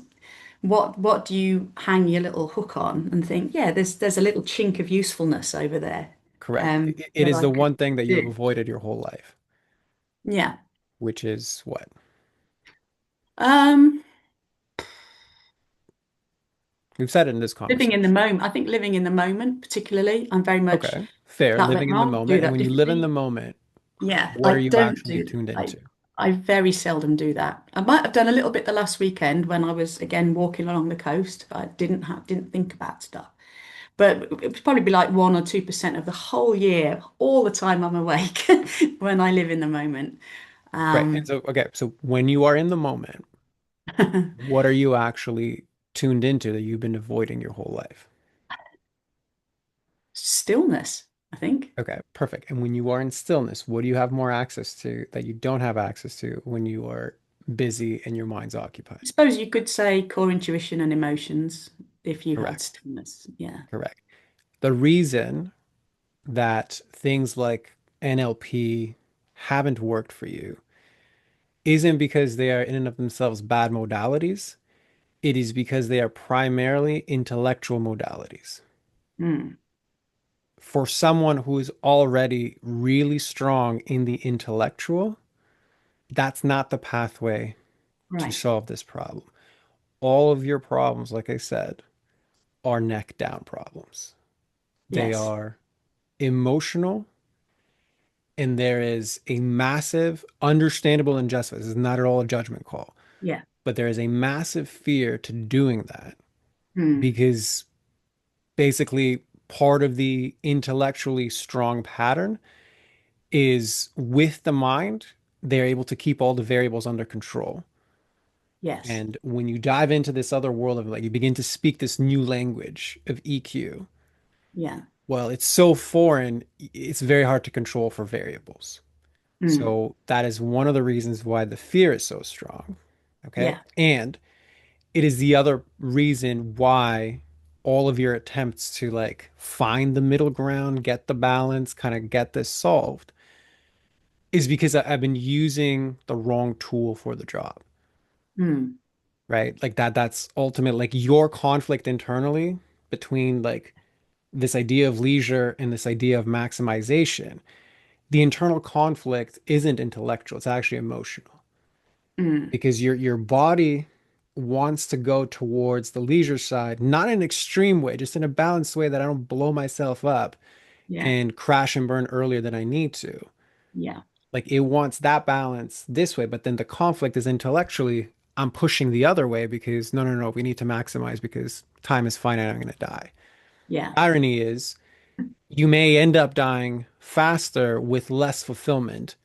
S2: what do you hang your little hook on and think, yeah, there's a little chink of usefulness over there
S1: Correct. It
S2: that
S1: is
S2: I
S1: the
S2: could
S1: one thing that you've
S2: do.
S1: avoided your whole life,
S2: Yeah.
S1: which is what?
S2: Um,
S1: We've said it in this
S2: living in the
S1: conversation.
S2: moment. I think living in the moment, particularly, I'm very much
S1: Okay, fair,
S2: that went
S1: living in the
S2: wrong, do
S1: moment. And
S2: that
S1: when you live in the
S2: differently.
S1: moment,
S2: Yeah,
S1: what
S2: I
S1: are you
S2: don't
S1: actually
S2: do
S1: tuned
S2: I
S1: into?
S2: I very seldom do that. I might have done a little bit the last weekend when I was again walking along the coast, but I didn't think about stuff. But it would probably be like 1 or 2% of the whole year, all the time I'm awake when I live in the moment.
S1: Right. And
S2: Um,
S1: so, okay, so when you are in the moment, what are you actually tuned into that you've been avoiding your whole life?
S2: stillness, I think.
S1: Okay, perfect. And when you are in stillness, what do you have more access to that you don't have access to when you are busy and your mind's occupied?
S2: I suppose you could say core intuition and emotions if you had
S1: Correct.
S2: stillness. Yeah.
S1: Correct. The reason that things like NLP haven't worked for you isn't because they are in and of themselves bad modalities. It is because they are primarily intellectual modalities.
S2: Mm,
S1: For someone who is already really strong in the intellectual, that's not the pathway to
S2: right.
S1: solve this problem. All of your problems, like I said, are neck down problems. They
S2: Yes.
S1: are emotional, and there is a massive, understandable injustice. This is not at all a judgment call,
S2: Yeah.
S1: but there is a massive fear to doing that
S2: Mm,
S1: because basically part of the intellectually strong pattern is with the mind, they're able to keep all the variables under control.
S2: Yes.
S1: And when you dive into this other world of like, you begin to speak this new language of EQ.
S2: Yeah.
S1: Well, it's so foreign, it's very hard to control for variables.
S2: Mm.
S1: So that is one of the reasons why the fear is so strong. Okay.
S2: Yeah.
S1: And it is the other reason why all of your attempts to like find the middle ground, get the balance, kind of get this solved is because I've been using the wrong tool for the job,
S2: Mm.
S1: right? Like that's ultimate, like your conflict internally between like this idea of leisure and this idea of maximization. The internal conflict isn't intellectual, it's actually emotional
S2: Mm.
S1: because your body wants to go towards the leisure side, not in an extreme way, just in a balanced way that I don't blow myself up
S2: Yeah.
S1: and crash and burn earlier than I need to.
S2: Yeah.
S1: Like it wants that balance this way, but then the conflict is intellectually, I'm pushing the other way because no, no, no, we need to maximize because time is finite, I'm going to die.
S2: Yeah.
S1: Irony is you may end up dying faster with less fulfillment,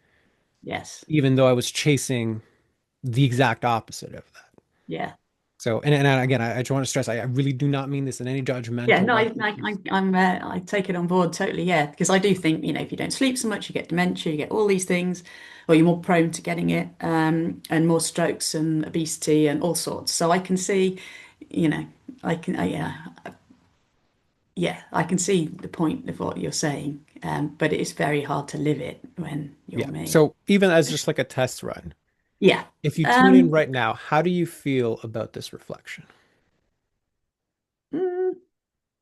S2: Yes.
S1: even though I was chasing the exact opposite of that.
S2: Yeah.
S1: So, and again, I just want to stress, I really do not mean this in any
S2: Yeah,
S1: judgmental
S2: no,
S1: way. It's just,
S2: I take it on board totally. Yeah, because I do think, if you don't sleep so much, you get dementia, you get all these things, or you're more prone to getting it, and more strokes and obesity and all sorts. So I can see, you know, yeah, yeah, I can see the point of what you're saying. But it is very hard to live it when you're
S1: yeah.
S2: me.
S1: So even as just like a test run,
S2: Yeah.
S1: if you tune in
S2: Um,
S1: right now, how do you feel about this reflection?
S2: mm,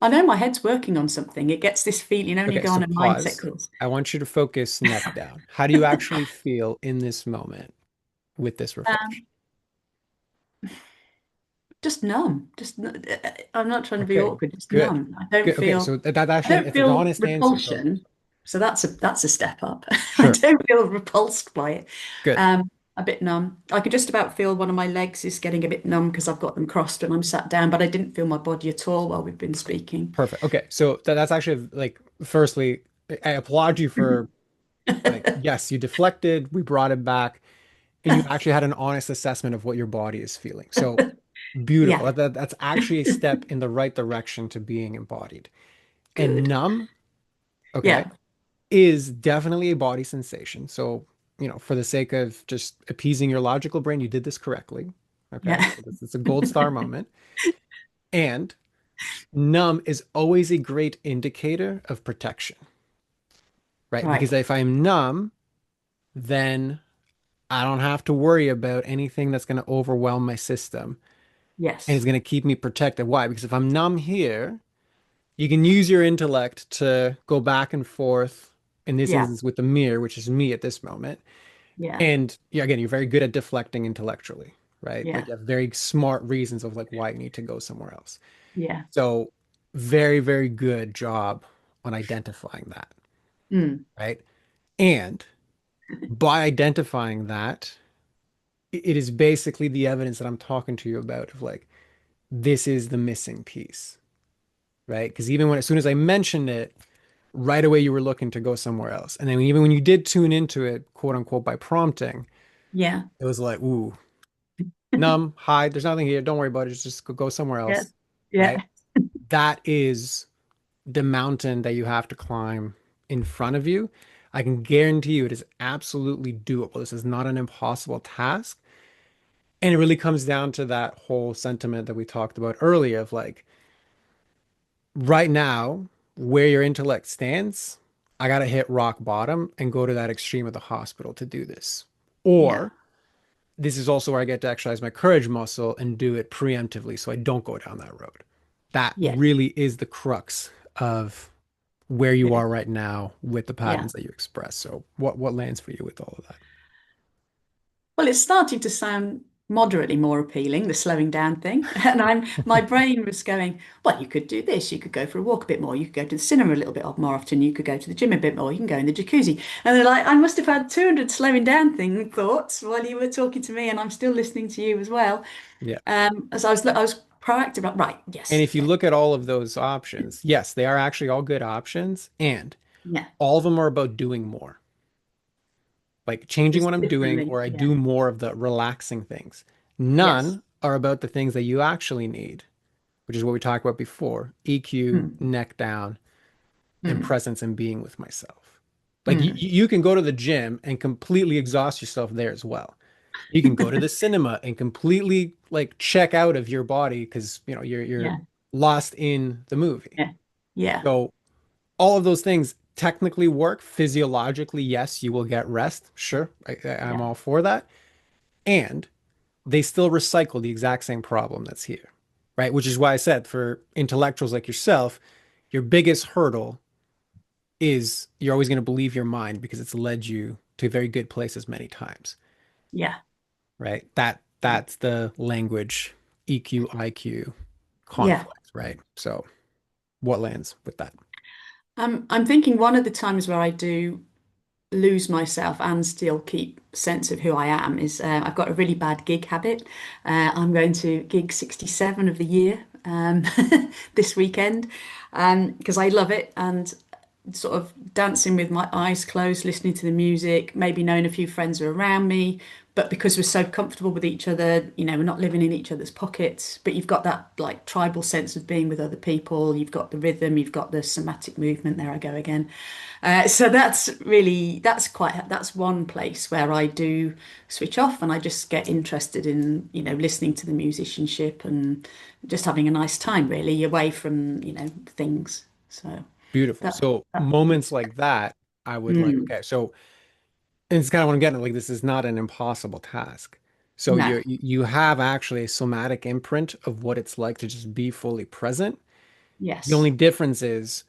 S2: I know my head's working on something. It gets this feeling, when you
S1: Okay,
S2: go
S1: so
S2: on a mindset
S1: pause.
S2: course.
S1: I want you to focus neck down. How do you actually feel in this moment with this reflection?
S2: Um, just numb. I'm not trying to be
S1: Okay,
S2: awkward. Just
S1: good.
S2: numb.
S1: Good. Okay, so that
S2: I
S1: actually,
S2: don't
S1: it's an
S2: feel
S1: honest answer. So
S2: repulsion. So that's a step up. I
S1: sure.
S2: don't feel repulsed by it.
S1: Good.
S2: A bit numb. I could just about feel one of my legs is getting a bit numb because I've got them crossed when I'm sat down, but I didn't feel my body at all while we've been speaking.
S1: Perfect. Okay, so that's actually like, firstly, I applaud you for like, yes, you deflected, we brought it back, and you actually had an honest assessment of what your body is feeling. So beautiful.
S2: Yeah,
S1: That's actually a step in the right direction to being embodied. And
S2: good.
S1: numb, okay,
S2: Yeah,
S1: is definitely a body sensation. So, for the sake of just appeasing your logical brain, you did this correctly. Okay,
S2: yeah.
S1: so this is a gold star moment. And numb is always a great indicator of protection, right? Because
S2: Right.
S1: if I'm numb, then I don't have to worry about anything that's going to overwhelm my system and
S2: Yes.
S1: it's going to keep me protected. Why? Because if I'm numb here, you can use your intellect to go back and forth, in this
S2: Yeah.
S1: instance with the mirror, which is me at this moment.
S2: Yeah.
S1: And yeah, again, you're very good at deflecting intellectually, right? Like
S2: Yeah.
S1: you have very smart reasons of like why you need to go somewhere else.
S2: Yeah.
S1: So very, very good job on identifying that,
S2: Mm.
S1: right? And by identifying that, it is basically the evidence that I'm talking to you about of like, this is the missing piece, right? Because even when, as soon as I mentioned it, right away you were looking to go somewhere else. And then even when you did tune into it, quote unquote, by prompting,
S2: Yeah.
S1: it was like, ooh, numb, hide, there's nothing here. Don't worry about it. Just go somewhere
S2: Yeah.
S1: else, right?
S2: Yeah.
S1: That is the mountain that you have to climb in front of you. I can guarantee you it is absolutely doable. This is not an impossible task. And it really comes down to that whole sentiment that we talked about earlier of like, right now, where your intellect stands, I got to hit rock bottom and go to that extreme of the hospital to do this.
S2: Yeah.
S1: Or this is also where I get to exercise my courage muscle and do it preemptively so I don't go down that road. That
S2: Yeah.
S1: really is the crux of where you
S2: It is.
S1: are right now with the
S2: Yeah.
S1: patterns that you express. So what lands for you with all of that?
S2: Well, it's starting to sound moderately more appealing, the slowing down thing. And my brain was going, well, you could do this. You could go for a walk a bit more. You could go to the cinema a little bit more often. You could go to the gym a bit more. You can go in the jacuzzi. And they're like, I must have had 200 slowing down thing thoughts while you were talking to me, and I'm still listening to you as well.
S1: Yeah.
S2: As I was proactive about, right,
S1: And
S2: yes,
S1: if you look at all of those options, yes, they are actually all good options. And
S2: yeah,
S1: all of them are about doing more, like changing
S2: just
S1: what I'm doing,
S2: differently.
S1: or I
S2: Yeah,
S1: do more of the relaxing things.
S2: Yes.
S1: None are about the things that you actually need, which is what we talked about before: EQ,
S2: Mm,
S1: neck down, and
S2: mm,
S1: presence and being with myself. Like
S2: mm.
S1: you can go to the gym and completely exhaust yourself there as well. You can go to the cinema and completely like check out of your body because you're
S2: Yeah.
S1: lost in the movie.
S2: Yeah. Yeah.
S1: So all of those things technically work physiologically. Yes, you will get rest. Sure, I'm
S2: Yeah.
S1: all for that. And they still recycle the exact same problem that's here, right? Which is why I said for intellectuals like yourself, your biggest hurdle is you're always going to believe your mind because it's led you to very good places many times,
S2: Yeah.
S1: right? That's the language EQ IQ
S2: Yeah.
S1: conflict, right? So what lands with that?
S2: I'm thinking one of the times where I do lose myself and still keep sense of who I am is I've got a really bad gig habit. I'm going to gig 67 of the year this weekend because I love it and sort of dancing with my eyes closed, listening to the music, maybe knowing a few friends are around me. But because we're so comfortable with each other, we're not living in each other's pockets, but you've got that like tribal sense of being with other people. You've got the rhythm, you've got the somatic movement. There I go again. So that's one place where I do switch off and I just get interested in, listening to the musicianship and just having a nice time really away from, things. So
S1: Beautiful.
S2: that,
S1: So
S2: that
S1: moments like that, I would like,
S2: mm,
S1: okay, so and it's kind of what I'm getting at, like this is not an impossible task. So
S2: no,
S1: you have actually a somatic imprint of what it's like to just be fully present. The only
S2: yes,
S1: difference is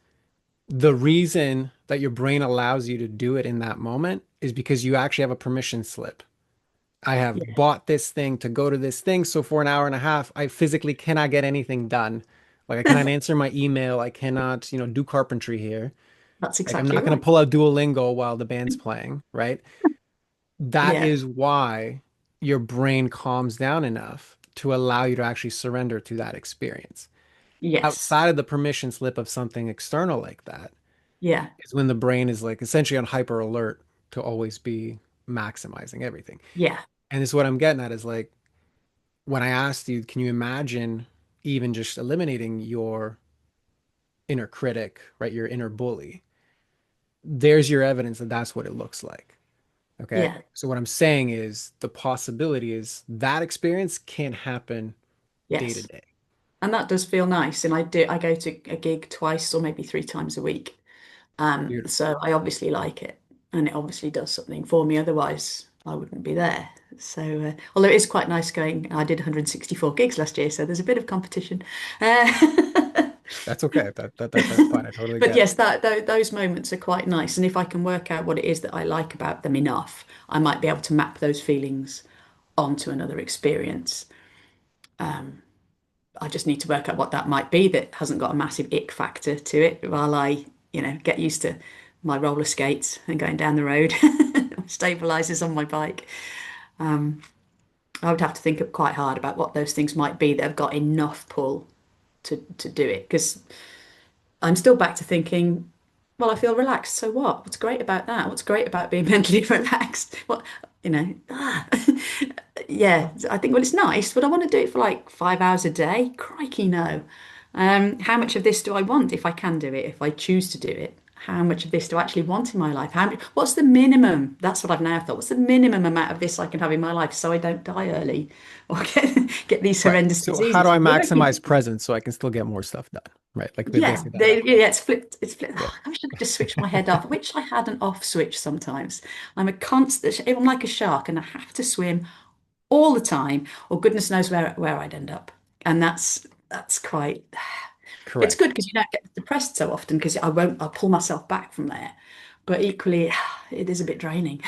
S1: the reason that your brain allows you to do it in that moment is because you actually have a permission slip. I have
S2: yeah,
S1: bought this thing to go to this thing, so for an hour and a half, I physically cannot get anything done. Like I cannot answer my email, I cannot, do carpentry here.
S2: that's
S1: Like I'm
S2: exactly
S1: not going to
S2: right.
S1: pull out Duolingo while the band's playing, right? That
S2: Yeah,
S1: is why your brain calms down enough to allow you to actually surrender to that experience.
S2: yes,
S1: Outside of the permission slip of something external like that
S2: yeah,
S1: is when the brain is like essentially on hyper alert to always be maximizing everything.
S2: yeah,
S1: And this is what I'm getting at is like when I asked you, can you imagine even just eliminating your inner critic, right? Your inner bully? There's your evidence that that's what it looks like. Okay.
S2: yeah,
S1: So what I'm saying is the possibility is that experience can happen day to
S2: yes.
S1: day.
S2: And that does feel nice. And I go to a gig twice or maybe three times a week.
S1: Beautiful.
S2: So I obviously like it, and it obviously does something for me. Otherwise, I wouldn't be there. So, although it is quite nice going, I did 164 gigs last year, so there's a bit of competition. Uh,
S1: That's okay. That's fine. I totally
S2: but
S1: get it.
S2: yes, those moments are quite nice. And if I can work out what it is that I like about them enough, I might be able to map those feelings onto another experience. I just need to work out what that might be that hasn't got a massive ick factor to it while I, get used to my roller skates and going down the road, stabilizers on my bike. I would have to think up quite hard about what those things might be that have got enough pull to do it. Because I'm still back to thinking, well, I feel relaxed. So what? What's great about that? What's great about being mentally relaxed? What, yeah, I think, well, it's nice, but I want to do it for like 5 hours a day. Crikey, no. How much of this do I want if I can do it, if I choose to do it? How much of this do I actually want in my life? What's the minimum? That's what I've now thought. What's the minimum amount of this I can have in my life so I don't die early or get these
S1: Right.
S2: horrendous
S1: So how do
S2: diseases
S1: I
S2: from working?
S1: maximize presence so I can still get more stuff done? Right. Like
S2: Yeah,
S1: basically that.
S2: yeah, it's flipped. It's flipped.
S1: Yeah.
S2: I wish I could just switch my head off. I wish I had an off switch sometimes. I'm a constant, I'm like a shark and I have to swim all the time, or goodness knows where I'd end up. And that's quite. It's
S1: Correct.
S2: good because you don't get depressed so often because I'll pull myself back from there. But equally, it is a bit draining.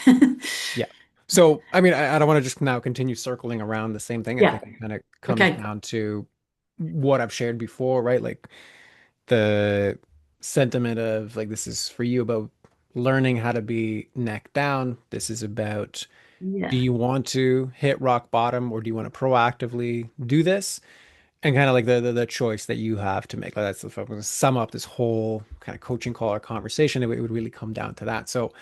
S1: Yeah. So, I mean, I don't want to just now continue circling around the same thing. I
S2: Yeah.
S1: think it kind of comes
S2: Okay.
S1: down to what I've shared before, right? Like the sentiment of like, this is for you about learning how to be neck down. This is about, do
S2: Yeah.
S1: you want to hit rock bottom or do you want to proactively do this? And kind of like the choice that you have to make. Like that's if I was to sum up this whole kind of coaching call or conversation, it would really come down to that. So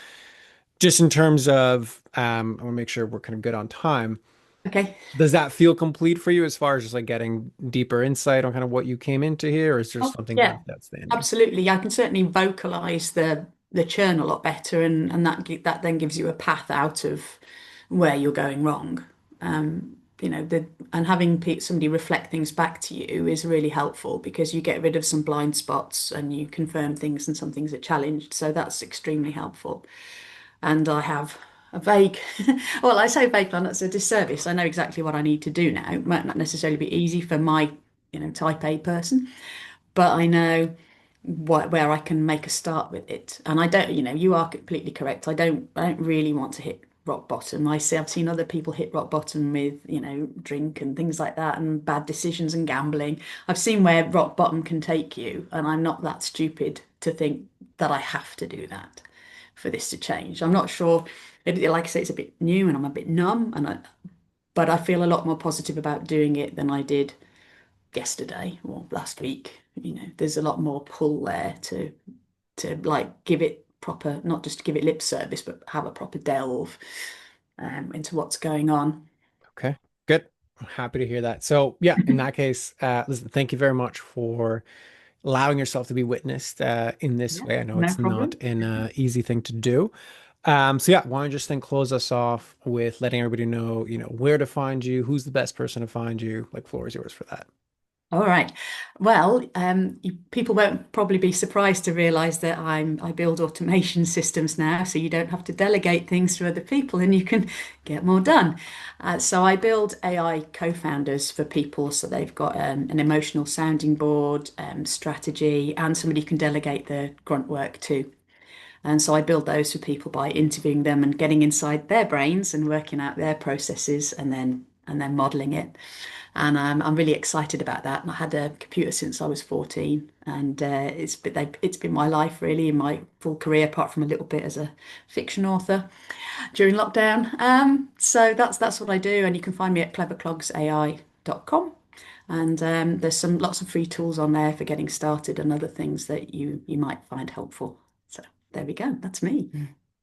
S1: just in terms of, I want to make sure we're kind of good on time.
S2: Okay.
S1: Does that feel complete for you as far as just like getting deeper insight on kind of what you came into here, or is there
S2: Oh,
S1: something
S2: yeah,
S1: left outstanding?
S2: absolutely. I can certainly vocalize the churn a lot better, and that then gives you a path out of where you're going wrong. And having somebody reflect things back to you is really helpful because you get rid of some blind spots and you confirm things and some things are challenged. So that's extremely helpful. And I have a vague, well, I say vague plan, that's a disservice. I know exactly what I need to do now. It might not necessarily be easy for my, type A person, but I know where I can make a start with it. And I don't, you are completely correct. I don't really want to hit rock bottom. I've seen other people hit rock bottom with, drink and things like that and bad decisions and gambling. I've seen where rock bottom can take you, and I'm not that stupid to think that I have to do that for this to change. I'm not sure. Like I say, it's a bit new and I'm a bit numb, but I feel a lot more positive about doing it than I did yesterday or last week. There's a lot more pull there to like give it proper, not just to give it lip service, but have a proper delve into what's going on.
S1: Okay, good. I'm happy to hear that. So, yeah, in that case, listen, thank you very much for allowing yourself to be witnessed in this
S2: Yeah,
S1: way. I know
S2: no
S1: it's not
S2: problem.
S1: an easy thing to do. So yeah, why don't you just then close us off with letting everybody know, where to find you, who's the best person to find you. Like, floor is yours for that.
S2: All right. Well, people won't probably be surprised to realize that I build automation systems now, so you don't have to delegate things to other people and you can get more done. So I build AI co-founders for people, so they've got an emotional sounding board, strategy, and somebody you can delegate the grunt work to. And so I build those for people by interviewing them and getting inside their brains and working out their processes and then modeling it. And I'm really excited about that. And I had a computer since I was 14, and it's been my life really in my full career, apart from a little bit as a fiction author during lockdown. So that's what I do, and you can find me at cleverclogsai.com. And there's some lots of free tools on there for getting started and other things that you might find helpful. So there we go. That's me.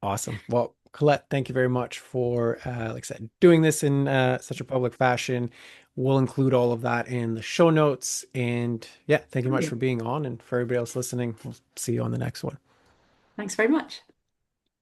S1: Awesome. Well, Colette, thank you very much for, like I said, doing this in such a public fashion. We'll include all of that in the show notes. And yeah, thank you much for
S2: Brilliant.
S1: being on. And for everybody else listening, we'll see you on the next one.
S2: Thanks very much.